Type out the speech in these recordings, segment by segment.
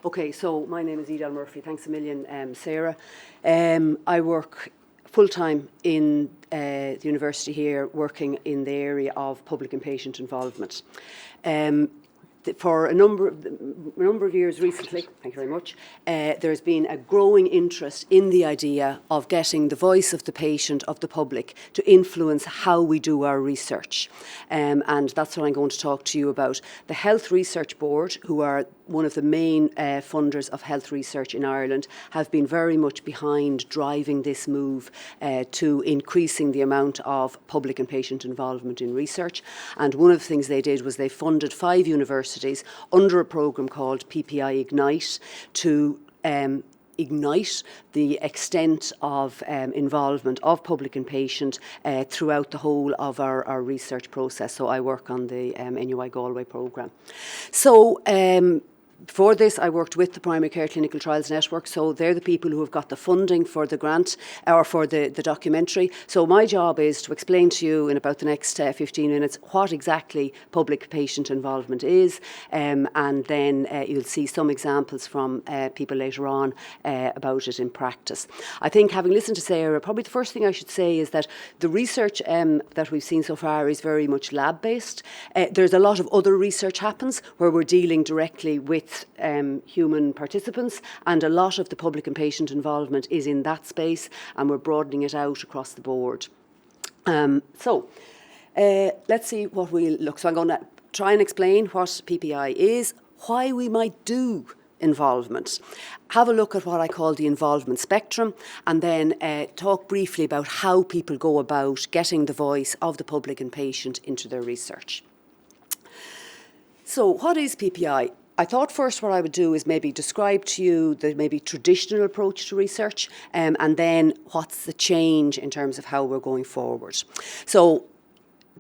Okay, so my name is Edel Murphy. Thanks a million, Sarah. I work full-time in the university here, working in the area of public and patient involvement. For a number of years recently, thank you very much, there's been a growing interest in the idea of getting the voice of the patient, of the public, to influence how we do our research. And that's what I'm going to talk to you about. The Health Research Board, who are one of the main funders of health research in Ireland, have been very much behind driving this move to increasing the amount of public and patient involvement in research. And one of the things they did was they funded 5 universities under a programme called PPI Ignite to ignite the extent of involvement of public and patient throughout the whole of our research process. So I work on the NUI Galway programme. So before this, I worked with the Primary Care Clinical Trials Network, so they're the people who have got the funding for the grant, or for the documentary. So my job is to explain to you in about the next 15 minutes what exactly public-patient involvement is, and then you'll see some examples from people later on about it in practice. I think, having listened to Sarah, probably the first thing I should say is that the research that we've seen so far is very much lab-based. There's a lot of other research happens where we're dealing directly with human participants, and a lot of the public and patient involvement is in that space, and we're broadening it out across the board. Let's see what we'll look. So I'm going to try and explain what PPI is, why we might do involvement, have a look at what I call the involvement spectrum, and then talk briefly about how people go about getting the voice of the public and patient into their research. So what is PPI? I thought first what I would do is maybe describe to you the maybe traditional approach to research, and then what's the change in terms of how we're going forward. So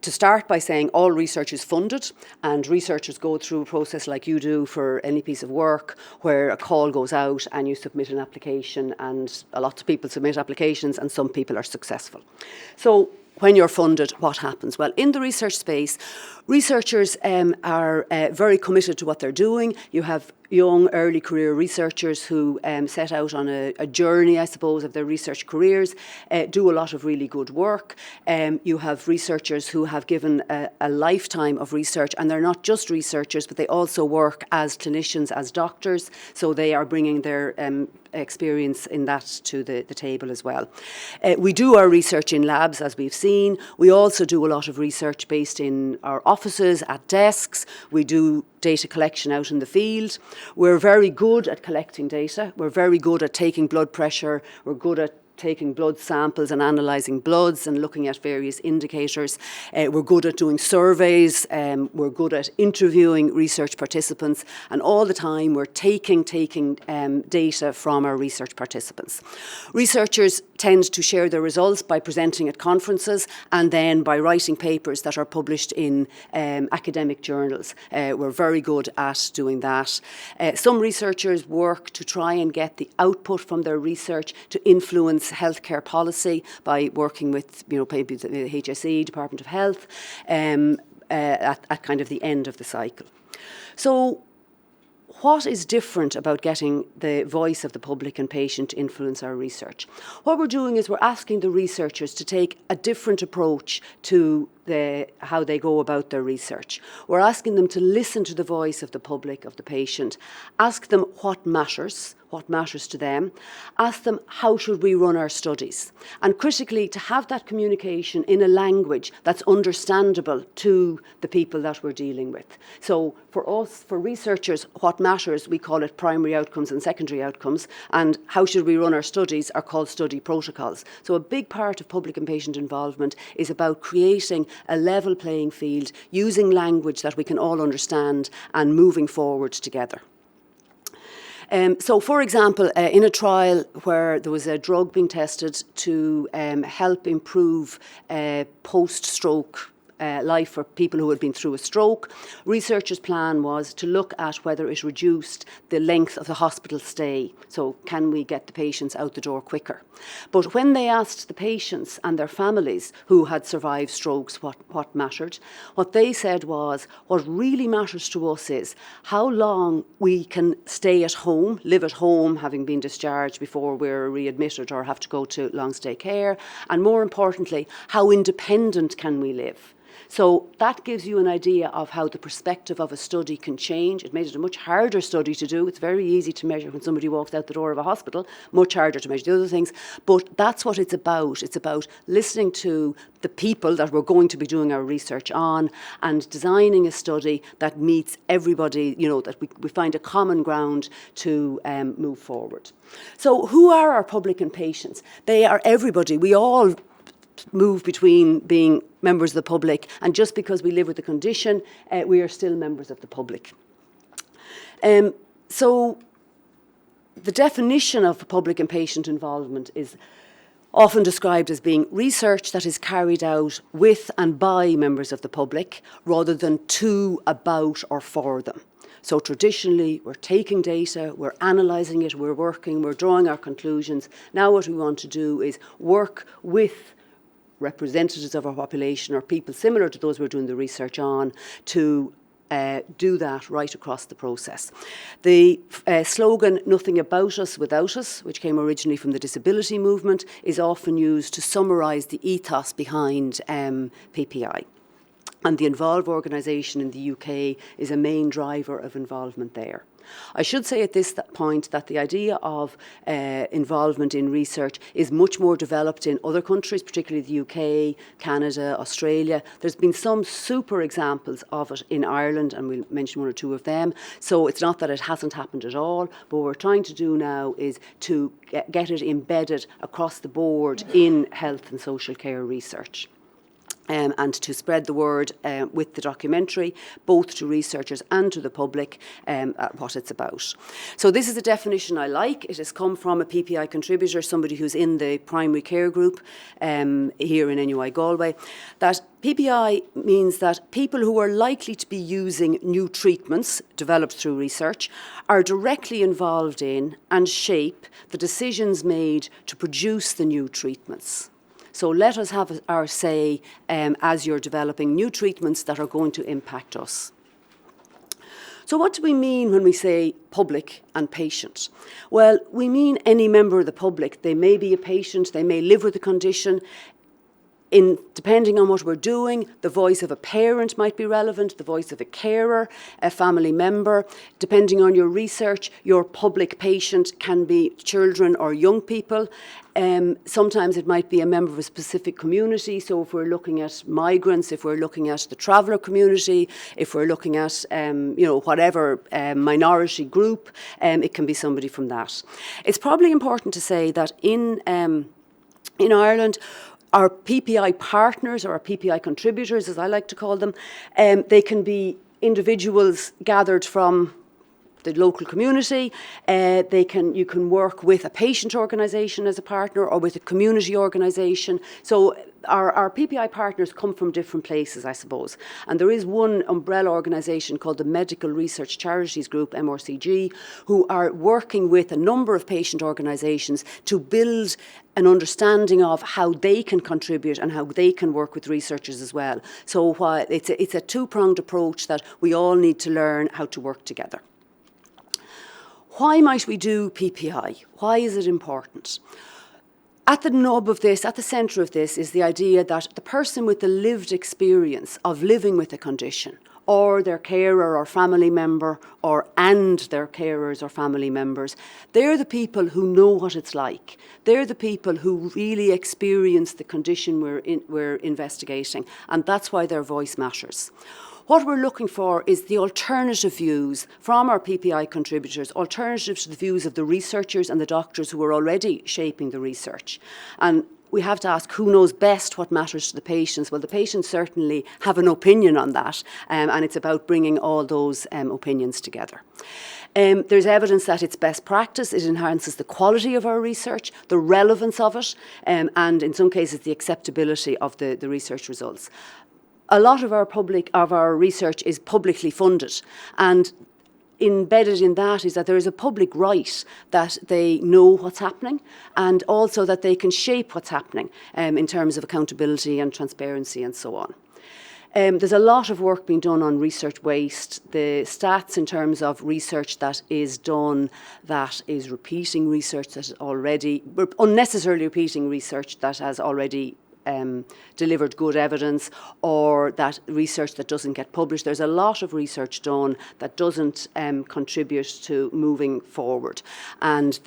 to start by saying all research is funded, and researchers go through a process like you do for any piece of work, where a call goes out and you submit an application, and a lot of people submit applications and some people are successful. So when you're funded, what happens? Well, in the research space, researchers are very committed to what they're doing. You have young, early career researchers who set out on a journey, I suppose, of their research careers, do a lot of really good work. You have researchers who have given a lifetime of research, and they're not just researchers, but they also work as clinicians, as doctors, so they are bringing their experience in that to the table as well. We do our research in labs, as we've seen. We also do a lot of research based in our offices, at desks. We do data collection out in the field. We're very good at collecting data. We're very good at taking blood pressure. We're good at taking blood samples and analysing bloods and looking at various indicators. We're good at doing surveys. We're good at interviewing research participants, and all the time we're taking data from our research participants. Researchers tend to share their results by presenting at conferences and then by writing papers that are published in academic journals. We're very good at doing that. Some researchers work to try and get the output from their research to influence healthcare policy by working with, maybe the HSE, Department of Health, at kind of the end of the cycle. So what is different about getting the voice of the public and patient to influence our research? What we're doing is we're asking the researchers to take a different approach to how they go about their research. We're asking them to listen to the voice of the public, of the patient, ask them what matters to them, ask them how should we run our studies, and critically to have that communication in a language that's understandable to the people that we're dealing with. So for us, for researchers, what matters, we call it primary outcomes and secondary outcomes, and how should we run our studies are called study protocols. So a big part of public and patient involvement is about creating a level playing field, using language that we can all understand and moving forward together. So, for example, in a trial where there was a drug being tested to help improve post-stroke life for people who had been through a stroke. Researchers' plan was to look at whether it reduced the length of the hospital stay. So can we get the patients out the door quicker? But when they asked the patients and their families who had survived strokes what mattered, what they said was, what really matters to us is how long we can stay at home, live at home, having been discharged before we're readmitted or have to go to long stay care, and more importantly, how independent can we live? So that gives you an idea of how the perspective of a study can change. It made it a much harder study to do. It's very easy to measure when somebody walks out the door of a hospital, much harder to measure the other things. But that's what it's about. It's about listening to the people that we're going to be doing our research on and designing a study that meets everybody, that we find a common ground to move forward. So who are our public and patients? They are everybody. We all move between being members of the public, and just because we live with the condition, we are still members of the public. So the definition of public and patient involvement is often described as being research that is carried out with and by members of the public rather than to, about or for them. So traditionally, we're taking data, we're analysing it, we're drawing our conclusions. Now what we want to do is work with representatives of our population or people similar to those we're doing the research on to do that right across the process. The slogan, "Nothing about us without us," which came originally from the disability movement, is often used to summarise the ethos behind PPI. And the Involve organisation in the UK is a main driver of involvement there. I should say at this point that the idea of involvement in research is much more developed in other countries, particularly the UK, Canada, Australia. There's been some super examples of it in Ireland, and we'll mention one or two of them. So it's not that it hasn't happened at all, but what we're trying to do now is to get it embedded across the board in health and social care research. And to spread the word with the documentary, both to researchers and to the public, what it's about. So this is a definition I like. It has come from a PPI contributor, somebody who's in the primary care group here in NUI Galway, that PPI means that people who are likely to be using new treatments developed through research are directly involved in and shape the decisions made to produce the new treatments. So let us have our say as you're developing new treatments that are going to impact us. So what do we mean when we say public and patient? Well, we mean any member of the public. They may be a patient, they may live with a condition. Depending on what we're doing, the voice of a parent might be relevant, the voice of a carer, a family member. Depending on your research, your public patient can be children or young people. Sometimes it might be a member of a specific community. So if we're looking at migrants, if we're looking at the traveller community, if we're looking at whatever minority group, it can be somebody from that. It's probably important to say that in Ireland, our PPI partners, or our PPI contributors, as I like to call them, they can be individuals gathered from the local community. You can work with a patient organisation as a partner or with a community organisation. So our PPI partners come from different places, I suppose. And there is one umbrella organisation called the Medical Research Charities Group, MRCG, who are working with a number of patient organisations to build an understanding of how they can contribute and how they can work with researchers as well. So while it's a two-pronged approach that we all need to learn how to work together. Why might we do PPI? Why is it important? At the nub of this, at the centre of this, is the idea that the person with the lived experience of living with a condition, or their carer or family member, and their carers or family members, they're the people who know what it's like. They're the people who really experience the condition we're investigating, and that's why their voice matters. What we're looking for is the alternative views from our PPI contributors, alternatives to the views of the researchers and the doctors who are already shaping the research. And we have to ask who knows best what matters to the patients. Well, the patients certainly have an opinion on that, and it's about bringing all those opinions together. There's evidence that it's best practice. It enhances the quality of our research, the relevance of it, and in some cases the acceptability of the research results. a lot of our research is publicly funded, and embedded in that is that there is a public right that they know what's happening, and also that they can shape what's happening in terms of accountability and transparency and so on. There's a lot of work being done on research waste. The stats in terms of research that is done that is repeating research that is already, unnecessarily repeating research that has already delivered good evidence, or that research that doesn't get published. There's a lot of research done that doesn't contribute to moving forward. And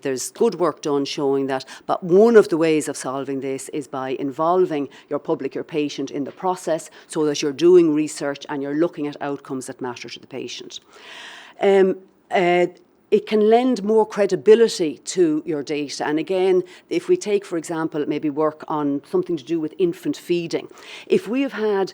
there's good work done showing that. But one of the ways of solving this is by involving your public, your patient in the process, so that you're doing research and you're looking at outcomes that matter to the patient. It can lend more credibility to your data. And again, if we take, for example, maybe work on something to do with infant feeding. If we have had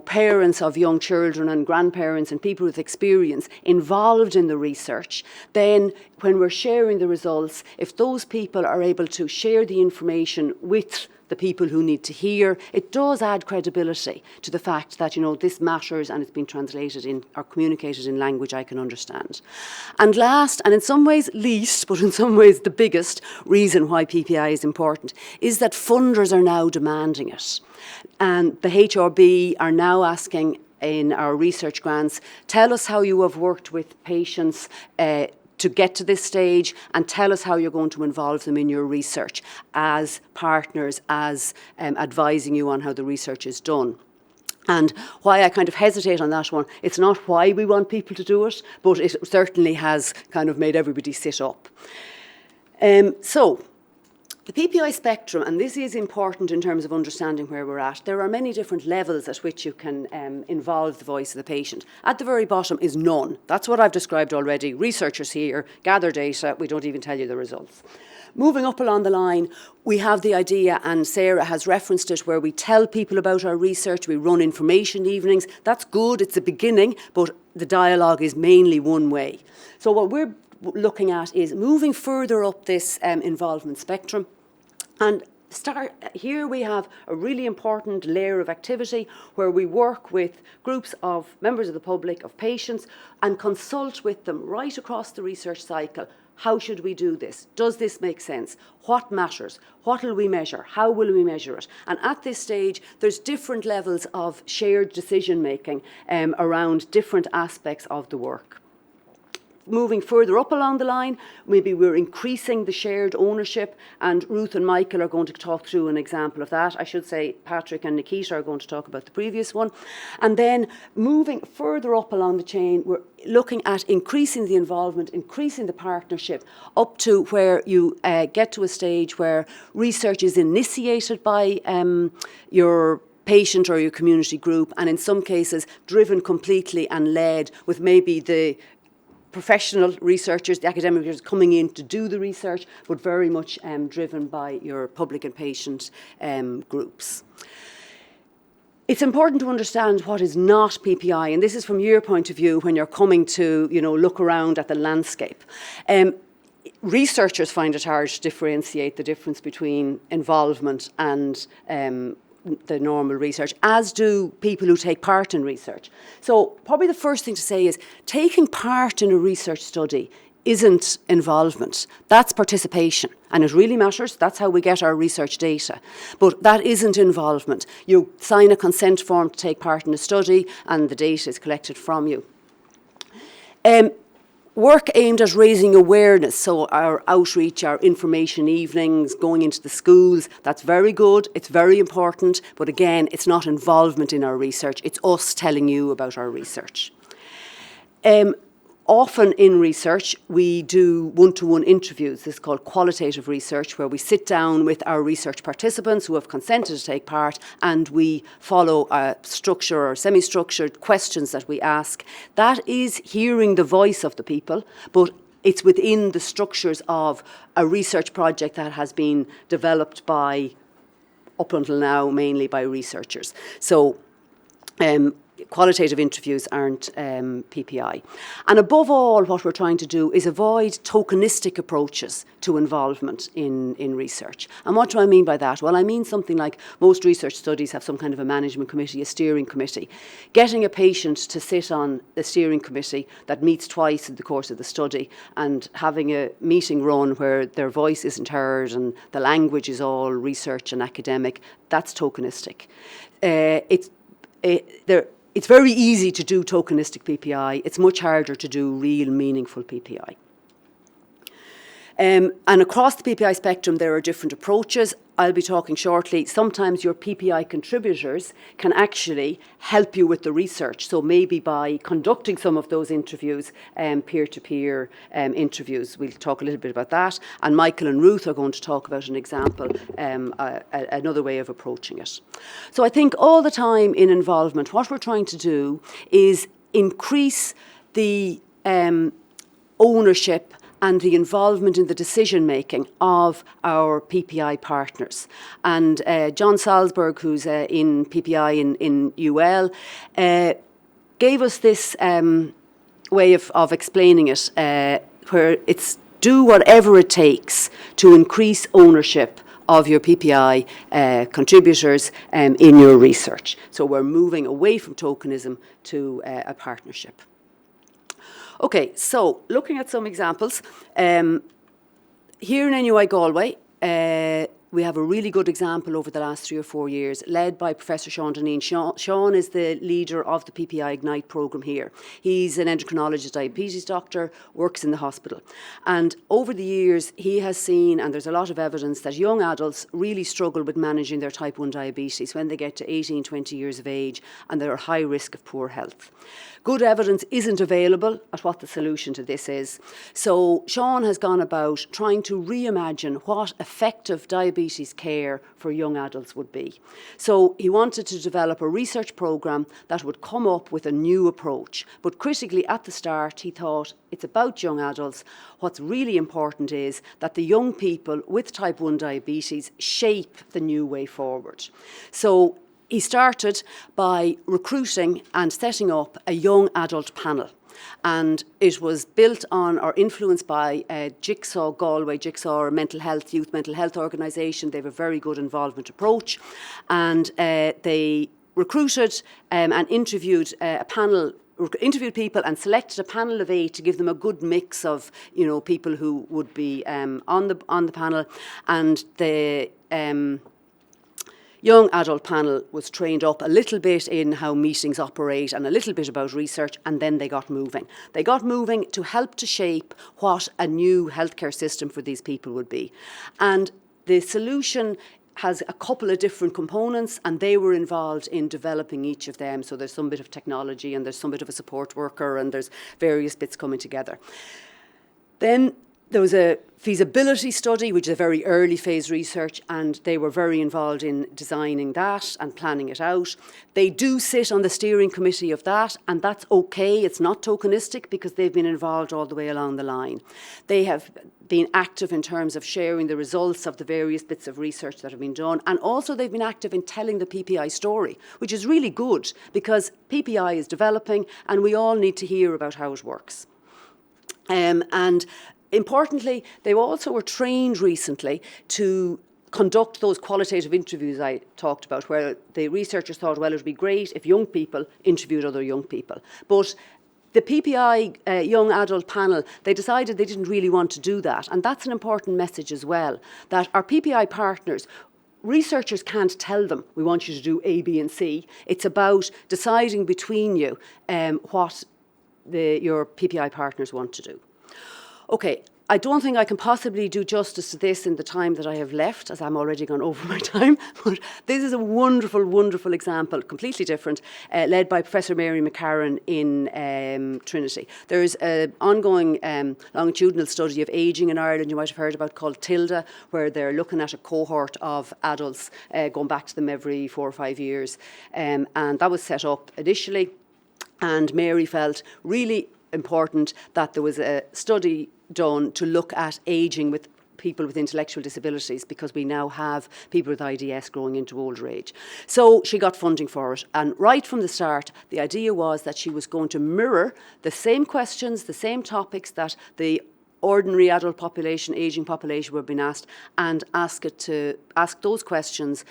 parents of young children and grandparents and people with experience involved in the research, then when we're sharing the results, if those people are able to share the information with the people who need to hear, it does add credibility to the fact that, this matters and it's been translated in or communicated in language I can understand. And last, and in some ways least, but in some ways the biggest reason why PPI is important is that funders are now demanding it. And the HRB are now asking in our research grants, tell us how you have worked with patients to get to this stage, and tell us how you're going to involve them in your research as partners, as advising you on how the research is done. And why I kind of hesitate on that one, it's not why we want people to do it, but it certainly has kind of made everybody sit up. So, the PPI spectrum, and this is important in terms of understanding where we're at, there are many different levels at which you can involve the voice of the patient. At the very bottom is none. That's what I've described already. Researchers here, gather data, we don't even tell you the results. Moving up along the line, we have the idea, and Sarah has referenced it, where we tell people about our research, we run information evenings. That's good, it's a beginning, but the dialogue is mainly one way. So what we're looking at is moving further up this involvement spectrum. And here we have a really important layer of activity where we work with groups of members of the public, of patients, and consult with them right across the research cycle. How should we do this? Does this make sense? What matters? What will we measure? How will we measure it? And at this stage, there's different levels of shared decision making around different aspects of the work. Moving further up along the line, maybe we're increasing the shared ownership, and Ruth and Michael are going to talk through an example of that. I should say Patrick and Nikita are going to talk about the previous one. And then moving further up along the chain, we're looking at increasing the involvement, increasing the partnership, up to where you get to a stage where research is initiated by your patient or your community group, and in some cases driven completely and led with maybe the professional researchers, the academic researchers coming in to do the research, but very much driven by your public and patient groups. It's important to understand what is not PPI, and this is from your point of view when you're coming to, look around at the landscape. Researchers find it hard to differentiate the difference between involvement and the normal research, as do people who take part in research. So probably the first thing to say is taking part in a research study isn't involvement. That's participation, and it really matters. That's how we get our research data. But that isn't involvement. You sign a consent form to take part in a study, and the data is collected from you. Work aimed at raising awareness, so our outreach, our information evenings, going into the schools, that's very good, it's very important, but again, it's not involvement in our research, it's us telling you about our research. Often in research, we do one-to-one interviews. This is called qualitative research, where we sit down with our research participants who have consented to take part, and we follow a structure or semi-structured questions that we ask. That is hearing the voice of the people, but it's within the structures of a research project that has been developed by, up until now, mainly by researchers. So, qualitative interviews aren't PPI. And above all, what we're trying to do is avoid tokenistic approaches to involvement in research. And what do I mean by that? Well, I mean something like most research studies have some kind of a management committee, a steering committee. Getting a patient to sit on the steering committee that meets twice in the course of the study and having a meeting run where their voice isn't heard and the language is all research and academic, that's tokenistic. It's very easy to do tokenistic PPI. It's much harder to do real, meaningful PPI. And across the PPI spectrum, there are different approaches. I'll be talking shortly. Sometimes your PPI contributors can actually help you with the research. So maybe by conducting some of those interviews, peer-to-peer interviews. We'll talk a little bit about that. And Michael and Ruth are going to talk about an example, another way of approaching it. So I think all the time in involvement, what we're trying to do is increase the ownership and the involvement in the decision-making of our PPI partners. And John Salzberg, who's in PPI in UL, gave us this way of explaining it, where it's do whatever it takes to increase ownership of your PPI contributors in your research. So we're moving away from tokenism to a partnership. Okay, so looking at some examples, here in NUI Galway, we have a really good example over the last 3 or 4 years, led by Professor Sean Deneen. Sean is the leader of the PPI Ignite programme here. He's an endocrinologist, diabetes doctor, works in the hospital. And over the years, he has seen, and there's a lot of evidence, that young adults really struggle with managing their type 1 diabetes when they get to 18, 20 years of age, and they're at high risk of poor health. Good evidence isn't available at what the solution to this is. So Sean has gone about trying to reimagine what effective diabetes care for young adults would be. So he wanted to develop a research programme that would come up with a new approach. But critically, at the start, he thought it's about young adults. What's really important is that the young people with type 1 diabetes shape the new way forward. So he started by recruiting and setting up a young adult panel. And it was built on or influenced by Jigsaw Galway, Jigsaw mental health, youth mental health organisation. They have a very good involvement approach. And they recruited and interviewed a panel, interviewed people and selected a panel of 8 to give them a good mix of, people who would be on the panel. And the young adult panel was trained up a little bit in how meetings operate and a little bit about research, and then they got moving. They got moving to help to shape what a new healthcare system for these people would be. And the solution has a couple of different components, and they were involved in developing each of them. So there's some bit of technology, and there's some bit of a support worker, and there's various bits coming together. Then there was a feasibility study, which is a very early phase research, and they were very involved in designing that and planning it out. They do sit on the steering committee of that, and that's okay. It's not tokenistic because they've been involved all the way along the line. They have been active in terms of sharing the results of the various bits of research that have been done, and also they've been active in telling the PPI story, which is really good because PPI is developing and we all need to hear about how it works. And importantly, they also were trained recently to conduct those qualitative interviews I talked about, where the researchers thought, well, it would be great if young people interviewed other young people. But the PPI young adult panel, they decided they didn't really want to do that. And that's an important message as well, that our PPI partners, researchers can't tell them, we want you to do A, B and C. It's about deciding between you what your PPI partners want to do. Okay, I don't think I can possibly do justice to this in the time that I have left, as I'm already gone over my time, but this is a wonderful, wonderful example, completely different, led by Professor Mary McCarran in Trinity. There's an ongoing longitudinal study of ageing in Ireland you might have heard about called TILDA, where they're looking at a cohort of adults, going back to them every 4 or 5 years, and that was set up initially, and Mary felt really important that there was a study done to look at ageing with people with intellectual disabilities, because we now have people with IDS growing into older age. So she got funding for it, and right from the start the idea was that she was going to mirror the same questions, the same topics that the ordinary adult population, ageing population were being asked, and ask those questions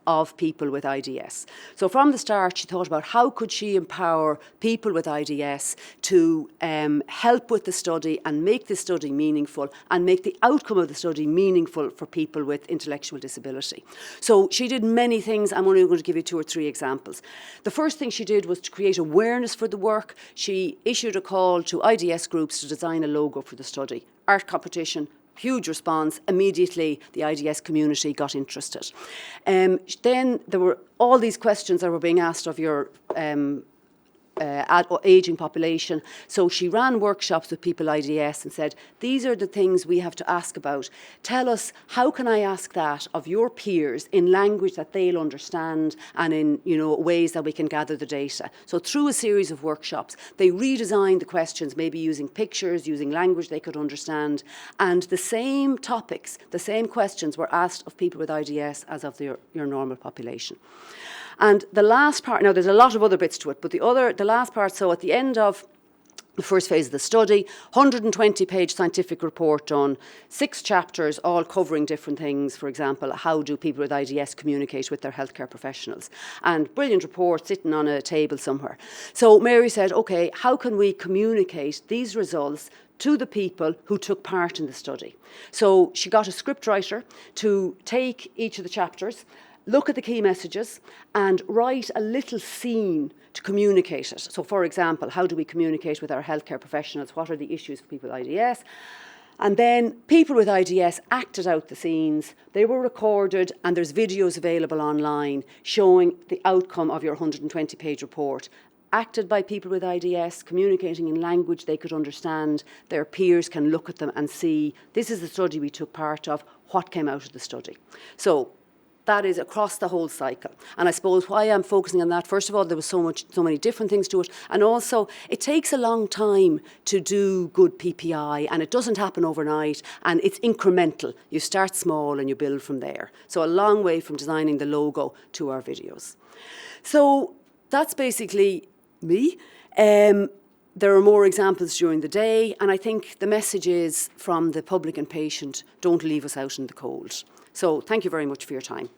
of people with IDS. So from the start she thought about how could she empower people with IDS to help with the study and make the study meaningful and make the outcome of the study meaningful for people with intellectual disability. So she did many things. I'm only going to give you 2 or 3 examples. The first thing she did was to create awareness for the work. She issued a call to IDS groups to design a logo for the study. Art competition, huge response. Immediately the IDS community got interested. Then there were all these questions that were being asked of your ageing population. So she ran workshops with people IDS and said, these are the things we have to ask about. Tell us, how can I ask that of your peers in language that they'll understand and in ways that we can gather the data. So through a series of workshops, they redesigned the questions, maybe using pictures, using language they could understand, and the same topics, the same questions were asked of people with IDS as of your normal population. And the last part, now there's a lot of other bits to it, but the last part, so at the end of the first phase of the study, 120-page scientific report done, 6 chapters, all covering different things. For example, how do people with IDS communicate with their healthcare professionals? And brilliant report sitting on a table somewhere. So Mary said, OK, how can we communicate these results to the people who took part in the study? So she got a scriptwriter to take each of the chapters, look at the key messages and write a little scene to communicate it. So for example, how do we communicate with our healthcare professionals? What are the issues for people with IDS? And then people with IDS acted out the scenes. They were recorded, and there's videos available online showing the outcome of your 120-page report. Acted by people with IDS, communicating in language they could understand. Their peers can look at them and see, this is the study we took part of, what came out of the study. So that is across the whole cycle. And I suppose why I'm focusing on that, first of all, there was so many different things to it. And also, it takes a long time to do good PPI, and it doesn't happen overnight, and it's incremental. You start small and you build from there. So a long way from designing the logo to our videos. So that's basically me. There are more examples during the day, and I think the message is from the public and patient, don't leave us out in the cold. So thank you very much for your time.